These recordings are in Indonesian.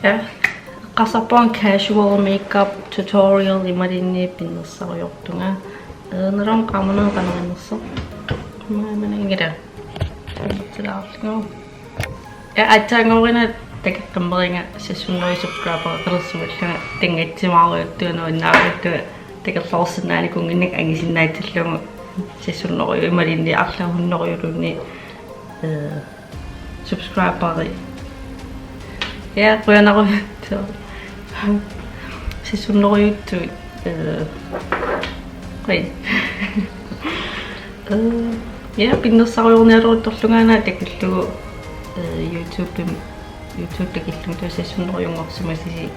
Ja, qasarpaan casual makeup tutorial imalinni pinnersariortunga. Naron qamana qanerinnerso. Maaningida. Tilаарlingo. Ja atangorina takkameringa sessunnoi subscriber qersuullanga tingatsimaariuttuunu innaaruttu takalloorsinnaani kunginnik angisinnaatillungu sessunnori imalinni arlahunnoriulunni subscriberi. Ja, quyanaru sessunnoriuttu ja, pinnersariornialuuttorlungaana takallugu YouTube takillung tuassassunnoriungorsumasisi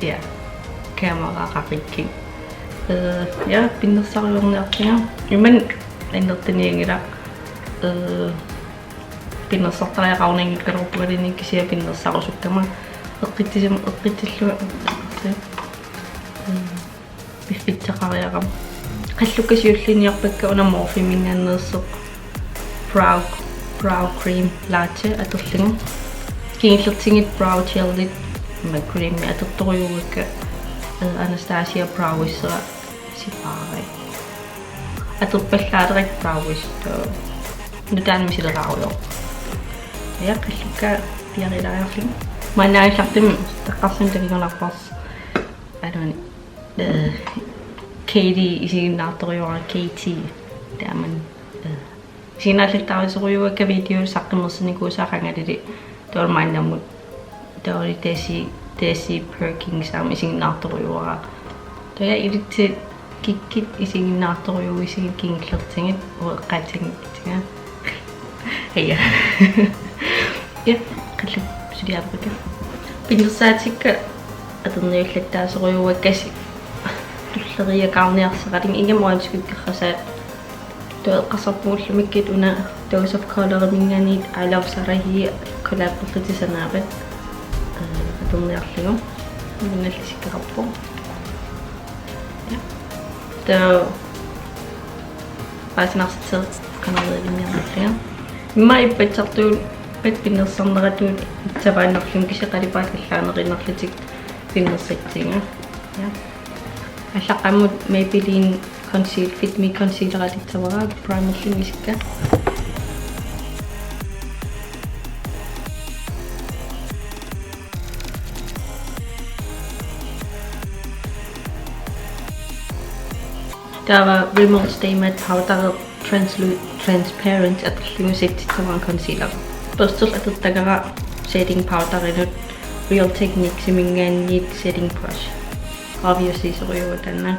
ja kamera qaqikking ja pinnersariorniartinga iman innertiniingila pinnersartariaqarningikkarupugalini kisia pinnersarusukkama eqqittillu biffitteqariaqam qallukkasiulliniarpakka unamorfimingaanneersoq brow cream latte atorlingu kiingillertingit brow gellit cream atortoriuukka Anastasia browissera sipare atorpallaalerik browist nutaanmisileraaruyo ja qallukka piarilariarling mannaillartim taqqarsin takigonarpars anani Katie isiginnaartoriora Katie taaman sinaallittaarisurujuakka video saqqimmersinikuusaaqangalili tuolmaannamut tuoli Desi Perkins am isiginnaartoriora toya ilitti kikkit isiginnaartoriu isigikingillertingit ueqqaatingittinga ja ja qallu sudiarpaka pinnersaatikka aterniullattaasurujuakkasi tulleriaqarniarseqaling ingamuanskukkerrasaat tueqqasarpuullumikkit una Dose of Color minganit I Love Sarahi collaboratisanaaqat aterniarligu minnallisikkerarpu ja to pasinarsit qanarilinniarliga imma ippatsartuun pinnersarneratuun itsavaannerlum kisiqalipaatkallaanerinnerlitik pinnersittinga ja allaqammut Maybelline Fit Me Concealer alitavara primerlum isikka Tava Rimmel Stay Matte Powder Transparent atlungu settitavan concealer Postul atattagara setting powder inut Real Technique simingaanniit setting brush obviously soruyuutanna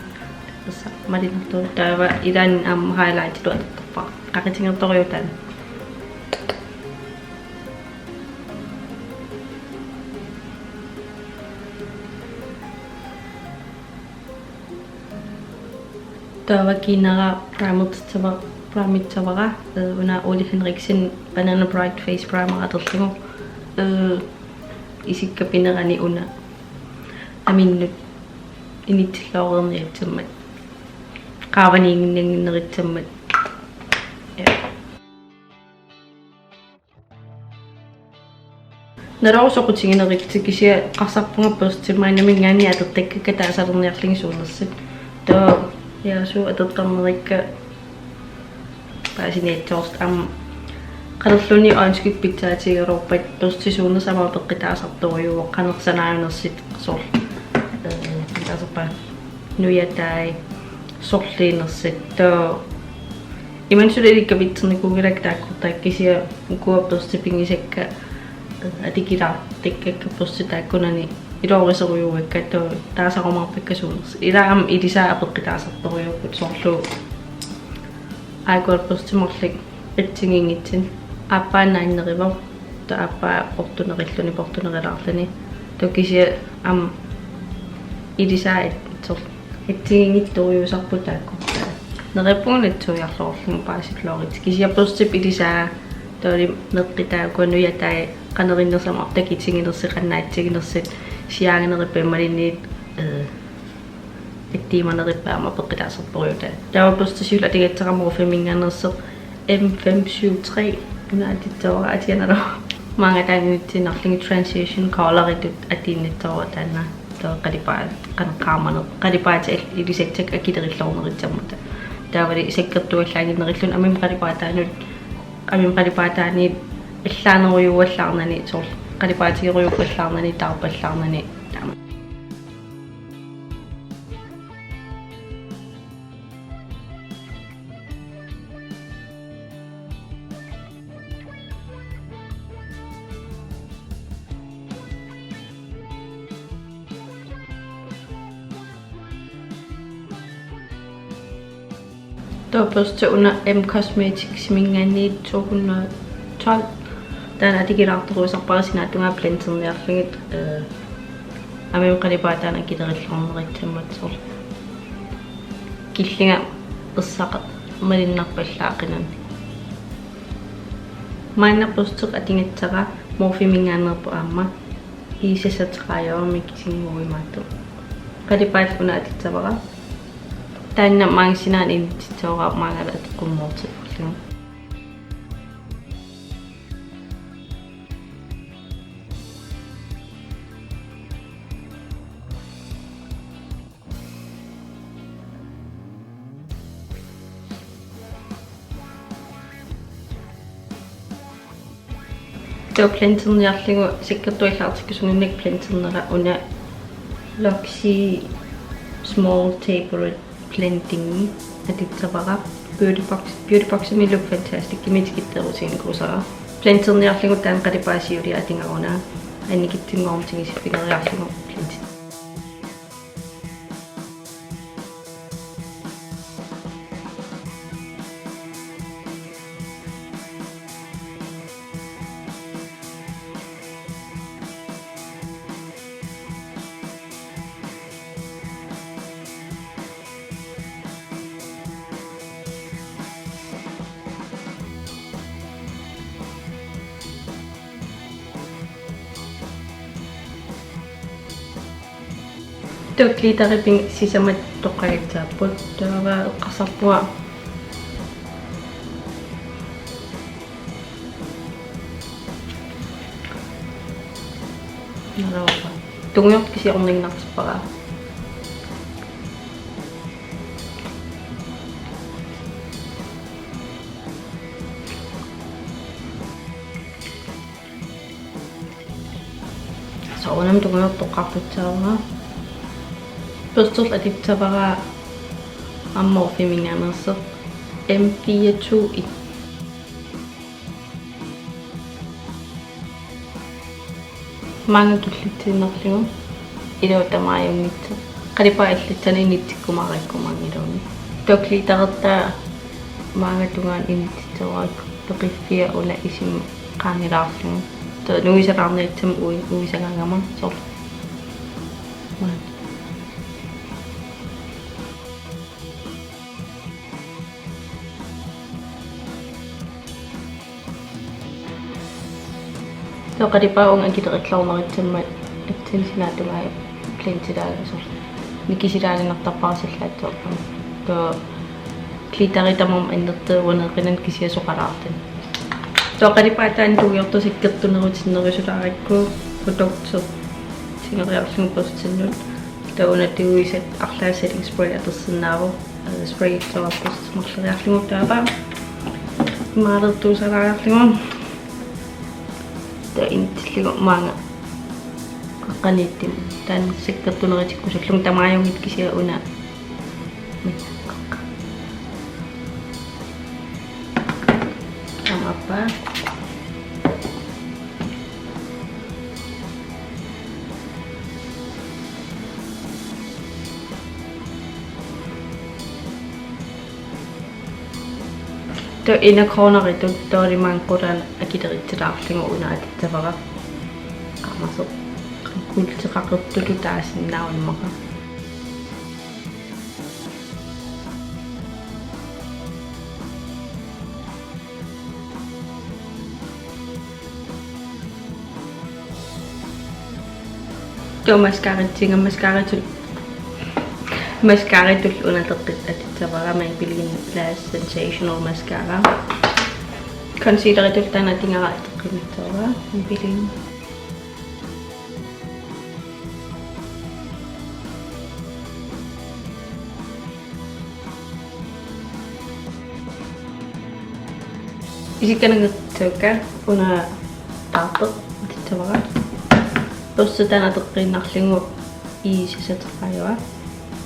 malinartu tava idan highlight tuatattarpa qaqitingertoriutan tava kinara primertavara una Ole Henriksen Banana Bright Face Primer aterlingu isikka pinerani una aminnut initillorerniatsammat qaavaniinginneritsammat ja narosoqutiginerittikisia qarsarpunga postilmaannamingaani atertakkaka taasalerniarlingisuunersit to ja su atertarnerikka paasineettorst qalerluni aanskuk pitsaatigerorpat postisuunersama peqqitaasartoriuoq qanersanaayunersit sorl tasapa nuyatai sorliinersit to imansulelikka vitsernikugilak taakkortaakkisia kuapperstipingisakka atikilaartikkakka postitaakkunani iloriserujuakka to taasaromarpakkasuuners ilaam ilisaa apeqqitaasartoriukkut sorlu aikualperstimerlik rittingingitsin appaannaanneriver to appaa portunerilluni portunerilаарlani tokisia ilisaa sorl ittingingittoriusarput taakkortaa nerippungatsuiarlorlung paasitloorit kisiapperstip ilisaa tooli neqqitaakuanuyatai qanerinnersamar takitinginersiqannaatiginersit siaanganerippaammaliniit ittiimanerippaama peqqitaasartoriuta taavapperstisiul atigatseqamorfiminganerseq M573 unaatittavara atianalo Mga tayo transition color ito atin ito na to kadipa kan kamano kadipa sa ilisek akita ritlaw na ritsa mo ta dapat isekreto lagi na ritlon amim kadipata ni ilan ko yung lang na ni so kadipata ko yung lang na ni tapos lang na ni Tapos sa una Cosmetics minganid so kuna chal dan ati girakto ko sa para sinato nga cleanser na fingit amay kalibata na kita lang rechtemat so kishinga usak marinak pa silakinan mana postuk ating tsaka mo fimingan po ama isesat kayo may kising mo mato kalibata una ati tsaka tanya mang sinanin jawab mga at kumot lang. Ito cleanser niya ako sikat to ikat kasi nung cleanser na una Luxy small tapered cleansing at ito baka beauty box may look fantastic image kita ko sin ko sa cleanser niya ako tan kadipasi uri ating ako na ay nikitin ngom sige si figure ako cleansing ito kita kiping sisama to kahit sapot dawa kasapwa naraw pa tungok kasi akong nangnakas pa so unang tungok to kapit sa nga Förstås att det bara ammorfimmingarna så MP2 Mga kitlitin na kling ilo tamayo nito. Kali pa itlitan ni niti kumakai kumangiro ni. To klita kata mga tungan initi to to kifia una isim kanira kling. To nung isa ramna itim uwi sa gangamang so. So kadipa ang kita katlaw mga itin sinato nga plain sila so niki sila nagtapa sa lahat so to kita kita mo indot wana kanan kisiya so karaten so kadipa tan tuyo to sikat to na sin na so ko product so singa reaction post sinun to na to set akla setting spray ato sinaw spray to post mo sa reaction mo taba maro to sa reaction inti ko mga kakanitin dan sikat to na ko sa klong tamayong it kasi una tama pa to ina corner ito to rimang koran akita kita king una at sabaka kamasok kung sa kakot to taas na maka to mascara ito una to at sabaka may piling plus sensational mascara concealer itultaan natin nga ito ang bilhin. Isi ka nagtaka una tapos dito ba? Tapos sa natin rin naklingo isiset kayo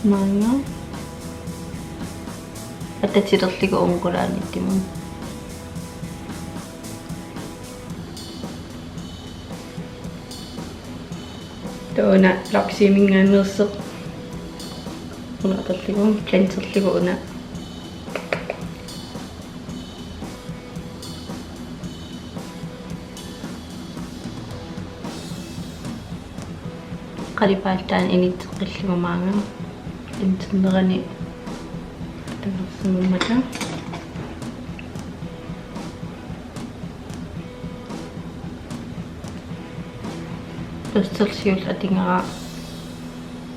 mga at sirasli ko ang kulaan ito mo. Ito na laksiming nga nusok. Una tatli ko, cleanser ko una. Kalipatan ini tukis mamanga. Intundaran ni terus mata. Terus tersiul ating nga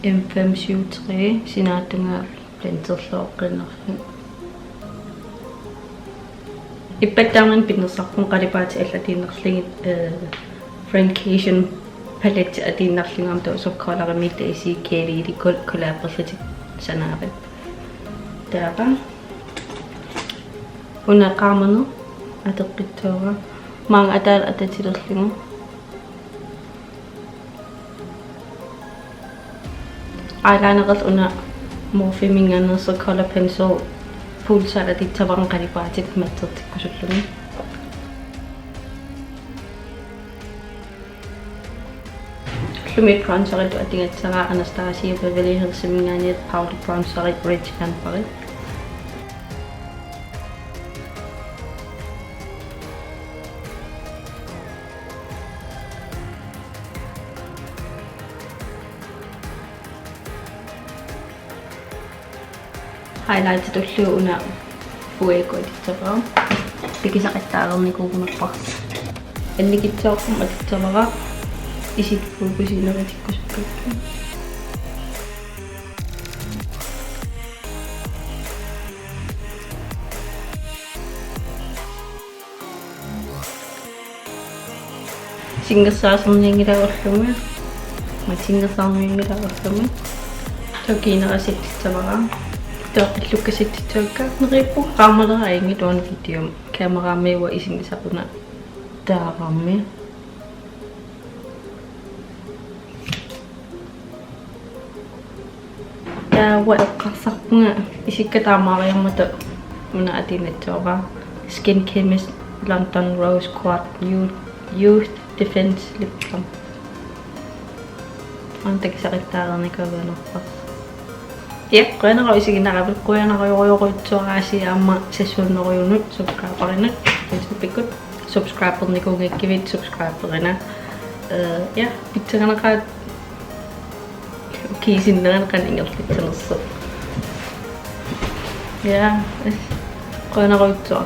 M5 sutre sinato nga pencil soakin na. Ipatangan pinasak kung kalipatan sa ating naksling Francation palette atin naklingam to so color mit isi keri di collaborative sanabe. Daba una kamano ato pitora mang atal atat siraslingo. Eyeliner kas una mo filming so color pencil full sa atit tabang kalipatit method ko sulung. Lumit bronzer ito ating at saka Anastasia Beverly Hills Seminganit powder bronzer at red can pa rin. Highlight ito siya una buhay ko dito ba? Bigi sa kitaral ni ko kunagpas. Hindi kita ako matito ba? Isi ko sino rin ko sa pagkakas. Singasasang niya ngirawak kami. Magsingasang niya ngirawak kami. Ito kinakasit sa mga. Ito kasit dito ka. Naripo kamera ay ngito ang video. Kaya marami wa ising isa po na darami. What kasak nga isik katama kayong mata muna atin ito ba Skin Chemist Lantern Rose Quad Youth Defense Lip Balm ang tagisakit tarang ni kabalo pa kaya na kayo sige nakabal kaya na kayo ito kasi ama session na kayo nun subscribe pa rin na subscribe pa rin ko ngakivit subscribe pa rin na pizza ka na ka kisin dengan kan ingat kita nusuk. Ya, kau nak kau itu.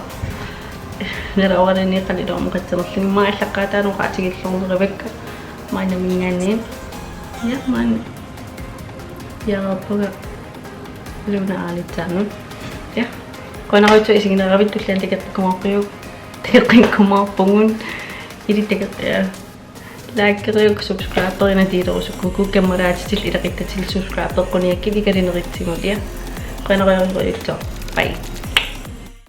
Nerawan ini kan itu orang kecil nusuk. Macam kata orang kacik itu orang Rebecca. Mana minyak ya mana. Ya apa gak? Belum nak alit jangan. Ya, kau nak kau itu isi kita Rebecca tu lihat tiket kemau kemau pengun. Ini tiket ya. Like kayo, subscribe pa rin na dito ko sa kuku. Kaya marami sila irakita sila subscribe ko niya. Kili ka rin nakita mo diya. Kaya na kayo ito. Bye!